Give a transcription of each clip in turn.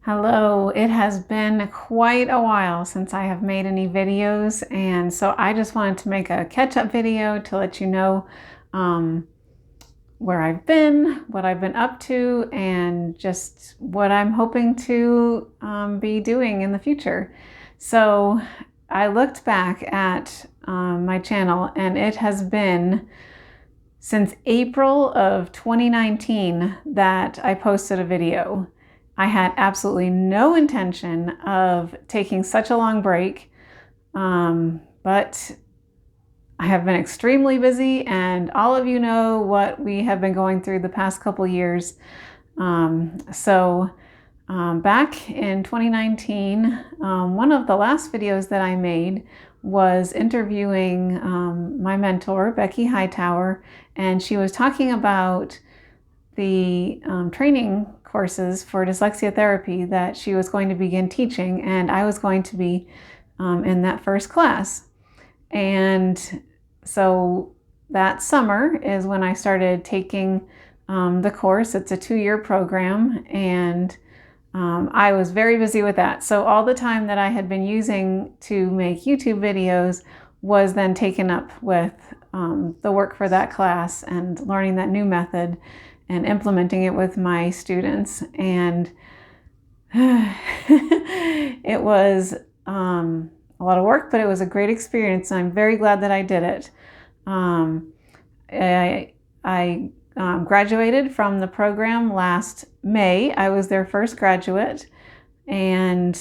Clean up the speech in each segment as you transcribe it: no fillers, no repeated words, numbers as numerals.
Hello, it has been quite a while since I have made any videos, and so I just wanted to make a catch-up video to let you know um, where I've been, what I've been up to, and just what I'm hoping to be doing in the future. So I looked back at my channel, and it has been since April of 2019 that I posted a video. I had absolutely no intention of taking such a long break, but I have been extremely busy, and all of you know what we have been going through the past couple years. Back in 2019, one of the last videos that I made was interviewing my mentor, Becky Hightower, and she was talking about the training courses for dyslexia therapy that she was going to begin teaching, and I was going to be in that first class. And so that summer is when I started taking the course. It's a 2-year program, and I was very busy with that. So all the time that I had been using to make YouTube videos was then taken up with the work for that class and learning that new method and implementing it with my students. And it was a lot of work, but it was a great experience. I'm very glad that I did it. I graduated from the program last May. I was their first graduate. And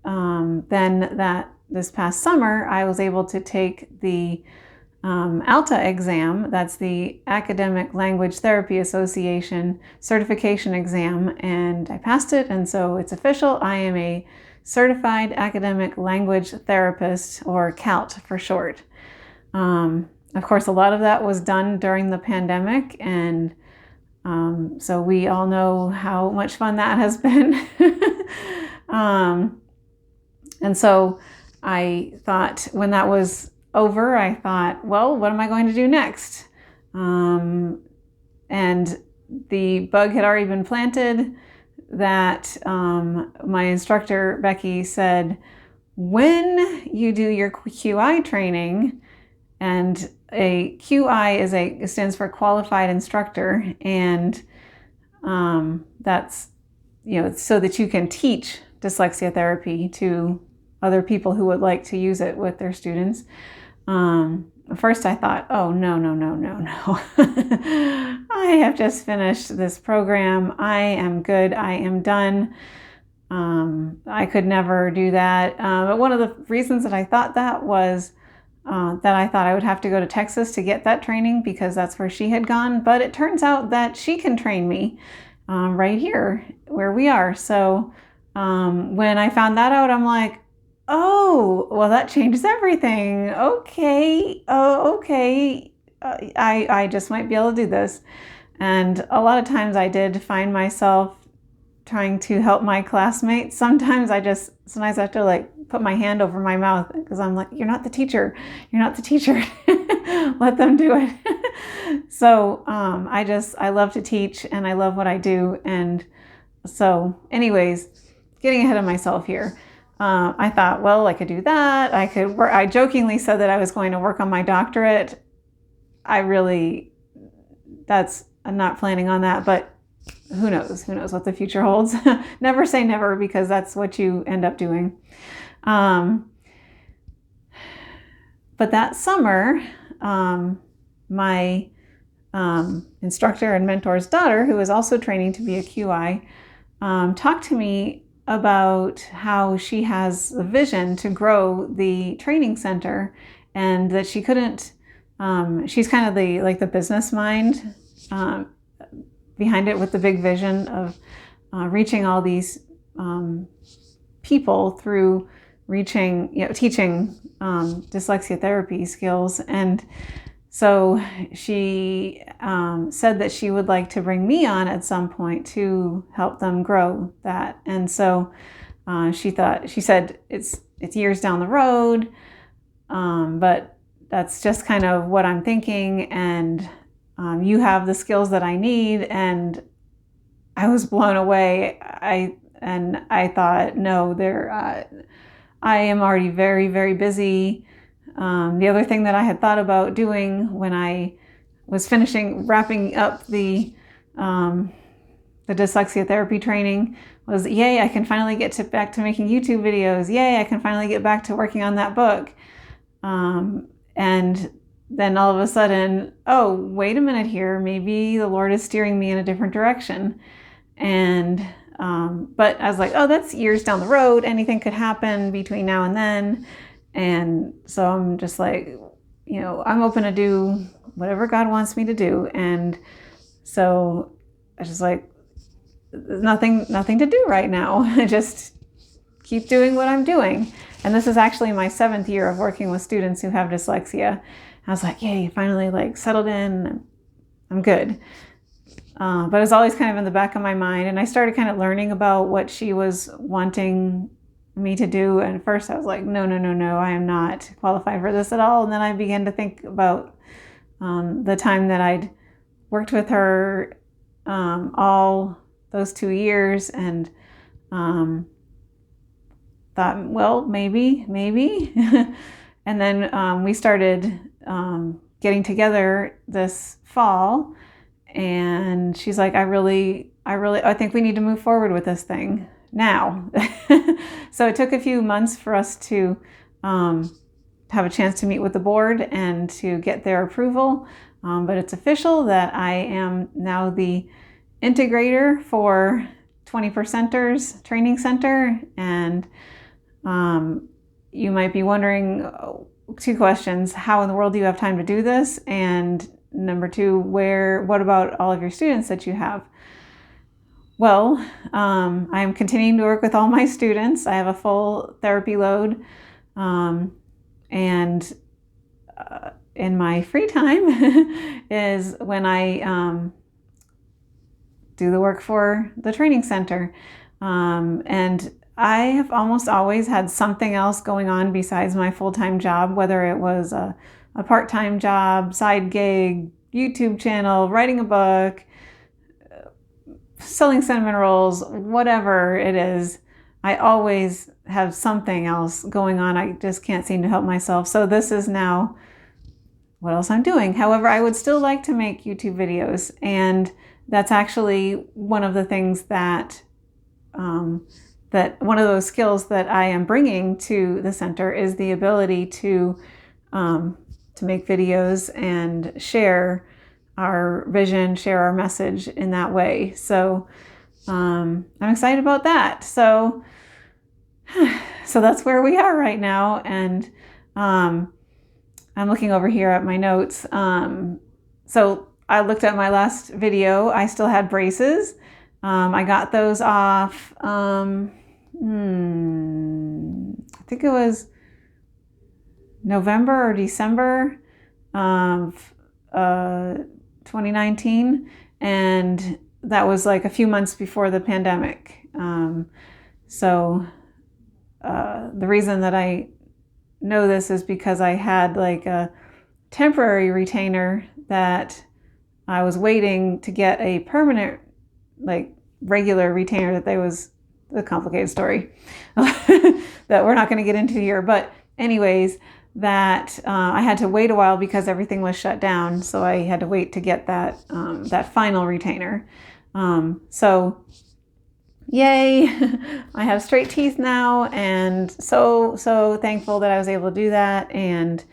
then this past summer, I was able to take the ALTA exam. That's the Academic Language Therapy Association certification exam, and I passed it, and so it's official. I am a certified academic language therapist, or CALT for short. Of course, a lot of that was done during the pandemic, and so we all know how much fun that has been. And so I thought, when that was over, I thought, well, what am I going to do next? And the bug had already been planted that my instructor, Becky, said, when you do your QI training, and a QI stands for Qualified Instructor, and that's, so that you can teach dyslexia therapy to other people who would like to use it with their students. First I thought, oh, no. I have just finished this program. I am good. I am done. I could never do that. But one of the reasons that I thought that was that I thought I would have to go to Texas to get that training, because that's where she had gone. But it turns out that she can train me right here where we are. So when I found that out, I'm like, oh, well, that changes everything. Okay. Oh, okay. I just might be able to do this. And a lot of times I did find myself trying to help my classmates. Sometimes I have to like put my hand over my mouth, because I'm like, you're not the teacher. You're not the teacher. Let them do it. So I love to teach, and I love what I do. And so anyways, getting ahead of myself here. I thought, well, I could do that. I could work. I jokingly said that I was going to work on my doctorate. I'm not planning on that, but who knows what the future holds. Never say never, because that's what you end up doing. But that summer, my instructor and mentor's daughter, who is also training to be a QI, talked to me about how she has a vision to grow the training center, and that she couldn't, she's kind of the business mind behind it, with the big vision of reaching all these people through teaching dyslexia therapy skills. And so she said that she would like to bring me on at some point to help them grow that. And so she said it's years down the road, but that's just kind of what I'm thinking. And you have the skills that I need. And I was blown away. And I thought, no, I am already very, very busy. The other thing that I had thought about doing when I was wrapping up the dyslexia therapy training was, yay, I can finally get back to making YouTube videos. Yay, I can finally get back to working on that book. And then all of a sudden, oh, wait a minute here, maybe the Lord is steering me in a different direction. And but I was like, oh, that's years down the road. Anything could happen between now and then. And so I'm just like, I'm open to do whatever God wants me to do. And so I was just like, nothing to do right now. Just keep doing what I'm doing. And this is actually my 7th year of working with students who have dyslexia. I was like, yay, finally settled in. I'm good. But it's always kind of in the back of my mind. And I started kind of learning about what she was wanting me to do. And at first I was like, no, I am not qualified for this at all. And then I began to think about the time that I'd worked with her all those 2 years, and thought, well, maybe. And then we started getting together this fall, and she's like, I think we need to move forward with this thing now. So it took a few months for us to have a chance to meet with the board and to get their approval. But it's official that I am now the integrator for 20%ers Training Center. And you might be wondering 2 questions. How in the world do you have time to do this? And number 2, what about all of your students that you have? Well, I'm continuing to work with all my students. I have a full therapy load. And in my free time is when I do the work for the training center. And I have almost always had something else going on besides my full-time job, whether it was a part-time job, side gig, YouTube channel, writing a book, selling cinnamon rolls, whatever it is. I always have something else going on. I just can't seem to help myself. So this is now what else I'm doing. However, I would still like to make YouTube videos. And that's actually one of the things that one of those skills that I am bringing to the center is the ability to make videos and share our vision, share our message in that way. So I'm excited about that. So that's where we are right now. And I'm looking over here at my notes. So I looked at my last video. I still had braces. I got those off. I think it was November or December of 2019. And that was like a few months before the pandemic. So the reason that I know this is because I had like a temporary retainer that I was waiting to get a permanent, like regular retainer that was a complicated story that we're not going to get into here. But anyways, that I had to wait a while because everything was shut down. So I had to wait to get that final retainer. So yay, I have straight teeth now, and so thankful that I was able to do that. And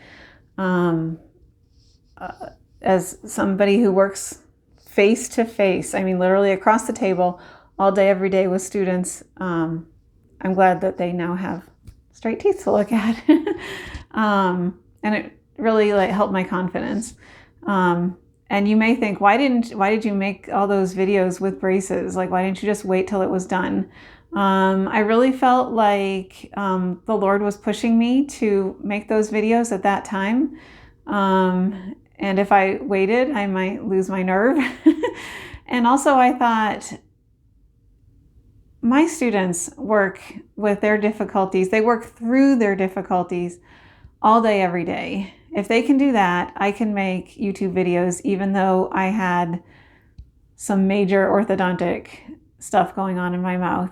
as somebody who works face to face, I mean literally across the table all day every day with students, I'm glad that they now have straight teeth to look at. And it really helped my confidence. And you may think, why did you make all those videos with braces? Why didn't you just wait till it was done? I really felt like the Lord was pushing me to make those videos at that time. And if I waited, I might lose my nerve. And also I thought, my students work with their difficulties. They work through their difficulties all day, every day. If they can do that, I can make YouTube videos, even though I had some major orthodontic stuff going on in my mouth.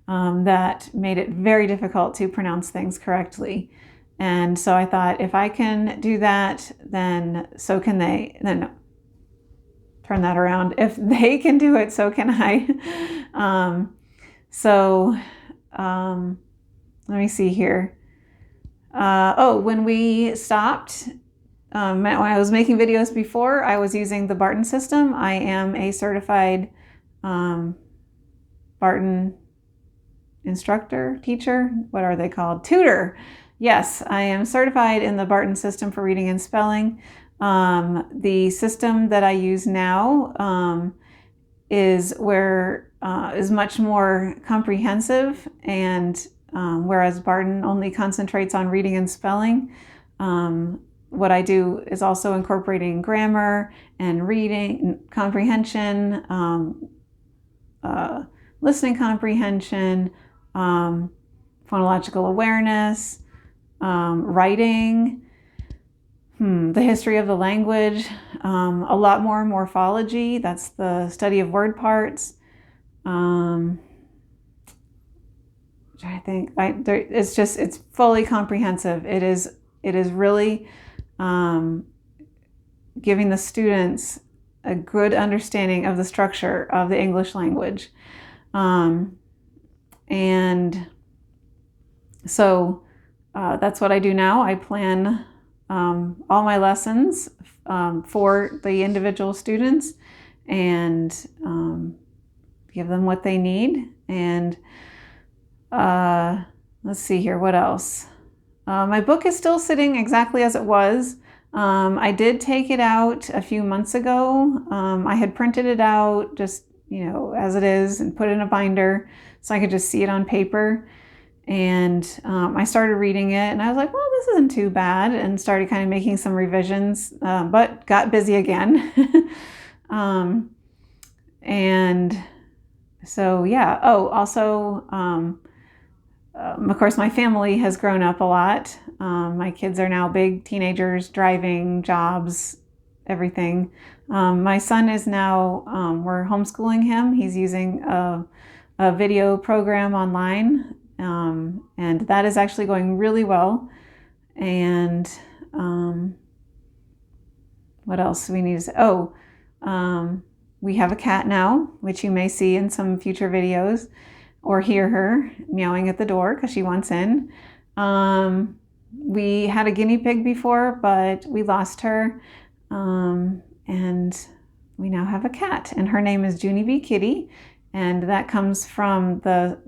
that made it very difficult to pronounce things correctly. And so I thought, if I can do that, then so can they. Then turn that around. If they can do it, so can I. Let me see here. When we stopped, when I was making videos before, I was using the Barton system. I am a certified Barton instructor, teacher. What are they called? Tutor. Yes, I am certified in the Barton system for reading and spelling. The system that I use now is much more comprehensive, and whereas Barton only concentrates on reading and spelling, what I do is also incorporating grammar and reading comprehension, listening comprehension, phonological awareness, writing, the history of the language, a lot more morphology. That's the study of word parts. I think it's fully comprehensive. It is really giving the students a good understanding of the structure of the English language. And so that's what I do now. I plan all my lessons for the individual students and give them what they need. And let's see here, what else? My book is still sitting exactly as it was. I did take it out a few months ago. I had printed it out just, as it is, and put it in a binder so I could just see it on paper. And I started reading it, and I was like, well, this isn't too bad, and started kind of making some revisions, but got busy again. And so, yeah. Oh, also, of course, my family has grown up a lot. My kids are now big teenagers, driving, jobs, everything. My son is now, we're homeschooling him. He's using a video program online. And that is actually going really well. And what else do we need to say? We have a cat now, which you may see in some future videos or hear her meowing at the door because she wants in. We had a guinea pig before, but we lost her. And we now have a cat, and her name is Junie B. Kitty. And that comes from the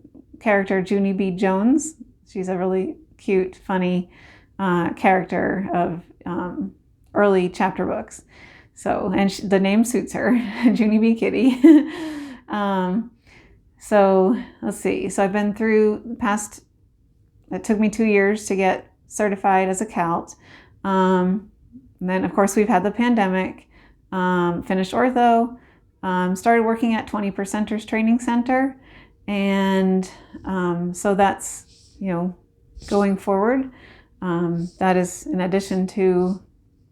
character Junie B. Jones. She's a really cute, funny character of early chapter books. So, and the name suits her, Junie B. Kitty. So let's see. So I've been through the past, it took me 2 years to get certified as a CALT. And then, of course, we've had the pandemic, finished ortho, started working at 20%ers Training Center. And so that's, going forward. That is in addition to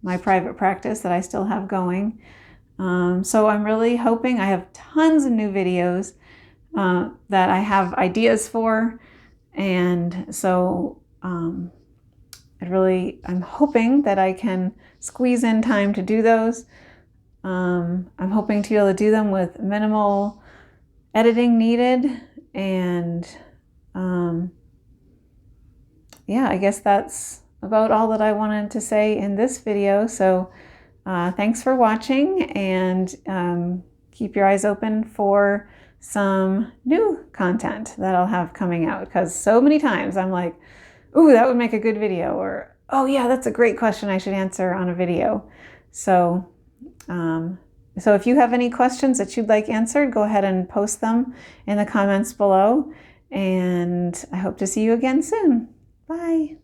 my private practice that I still have going. So I'm really hoping, I have tons of new videos that I have ideas for. And so I'm hoping that I can squeeze in time to do those. I'm hoping to be able to do them with minimal editing needed. And yeah, I guess that's about all that I wanted to say in this video. So thanks for watching, and keep your eyes open for some new content that I'll have coming out, because so many times I'm like, ooh, that would make a good video, or oh yeah, that's a great question I should answer on a video. So so if you have any questions that you'd like answered, go ahead and post them in the comments below, and I hope to see you again soon. Bye.